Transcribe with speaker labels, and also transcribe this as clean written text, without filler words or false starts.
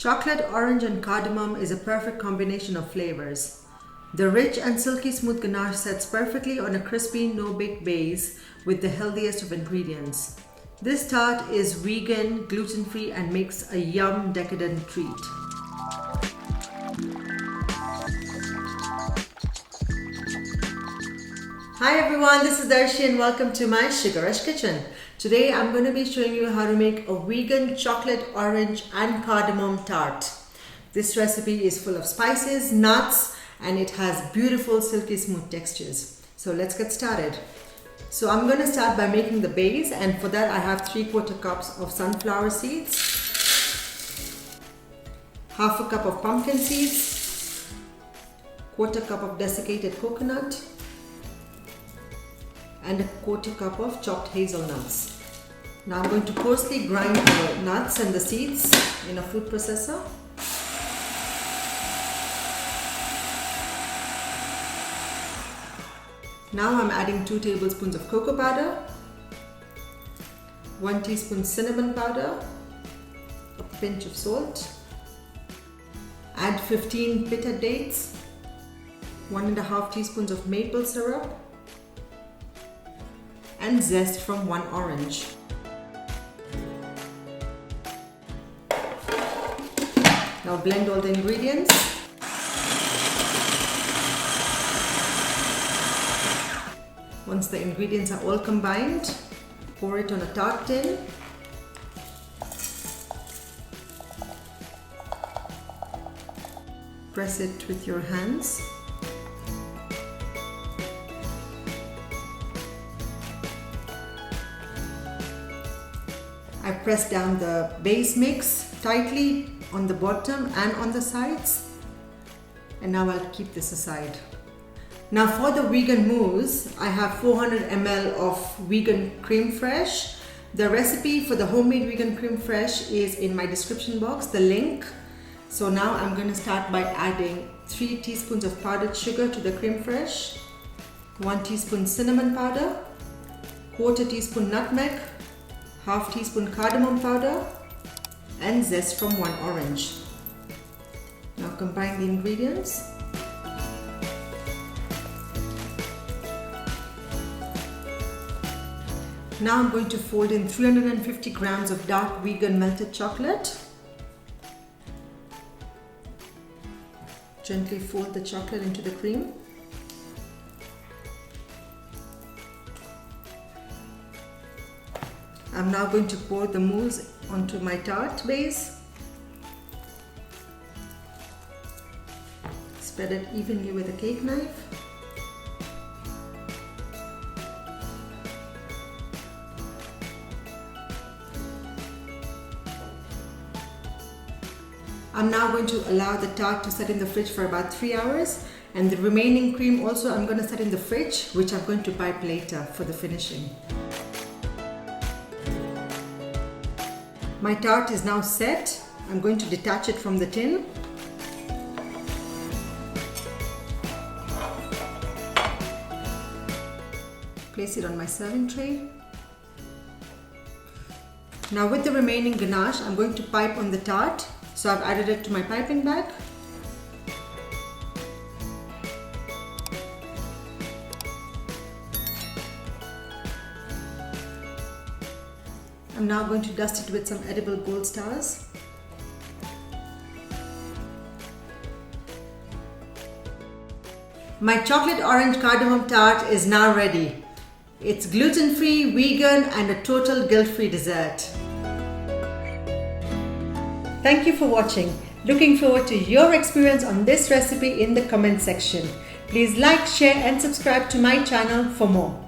Speaker 1: Chocolate orange and cardamom is a perfect combination of flavors. The rich and silky smooth ganache sets perfectly on a crispy, no-bake base with the healthiest of ingredients. This tart is vegan, gluten-free and makes a yum decadent treat. Hi everyone, this is Darshi and welcome to my Sugarush kitchen. Today I'm going to be showing you how to make a vegan chocolate orange and cardamom tart. This recipe is full of spices, nuts, and it has beautiful silky smooth textures. So let's get started. So I'm going to start by making the base, and for that I have 3/4 cups of sunflower seeds, half a cup of pumpkin seeds, 1/4 cup of desiccated coconut, and a 1/4 cup of chopped hazelnuts. Now I'm going to coarsely grind the nuts and the seeds in a food processor. Now I'm adding 2 tablespoons of cocoa powder, 1 teaspoon cinnamon powder, a pinch of salt, add 15 pitted dates, 1.5 teaspoons of maple syrup, and zest from 1 orange. Now blend all the ingredients. Once the ingredients are all combined, pour it on a tart tin. Press it with your hands. I press down the base mix tightly on the bottom and on the sides, and now I'll keep this aside. Now for the vegan mousse, I have 400 ml of Vegan Creme Fraiche. The recipe for the homemade Vegan Creme Fraiche is in my description box, the link. So now I'm going to start by adding 3 teaspoons of powdered sugar to the creme fraiche, 1 teaspoon cinnamon powder, 1/4 teaspoon nutmeg, 1/2 teaspoon cardamom powder, and zest from 1 orange. Now combine the ingredients. Now I'm going to fold in 350 grams of dark vegan melted chocolate. Gently fold the chocolate into the cream. I'm now going to pour the mousse onto my tart base. Spread it evenly with a cake knife. I'm now going to allow the tart to set in the fridge for about 3 hours, and the remaining cream also I'm going to set in the fridge, which I'm going to pipe later for the finishing. My tart is now set. I'm going to detach it from the tin. Place it on my serving tray. Now with the remaining ganache, I'm going to pipe on the tart. So I've added it to my piping bag. I'm now going to dust it with some edible gold stars. My chocolate orange cardamom tart is now ready. It's gluten-free, vegan, and a total guilt-free dessert. Thank you for watching. Looking forward to your experience on this recipe in the comment section. Please like, share, and subscribe to my channel for more.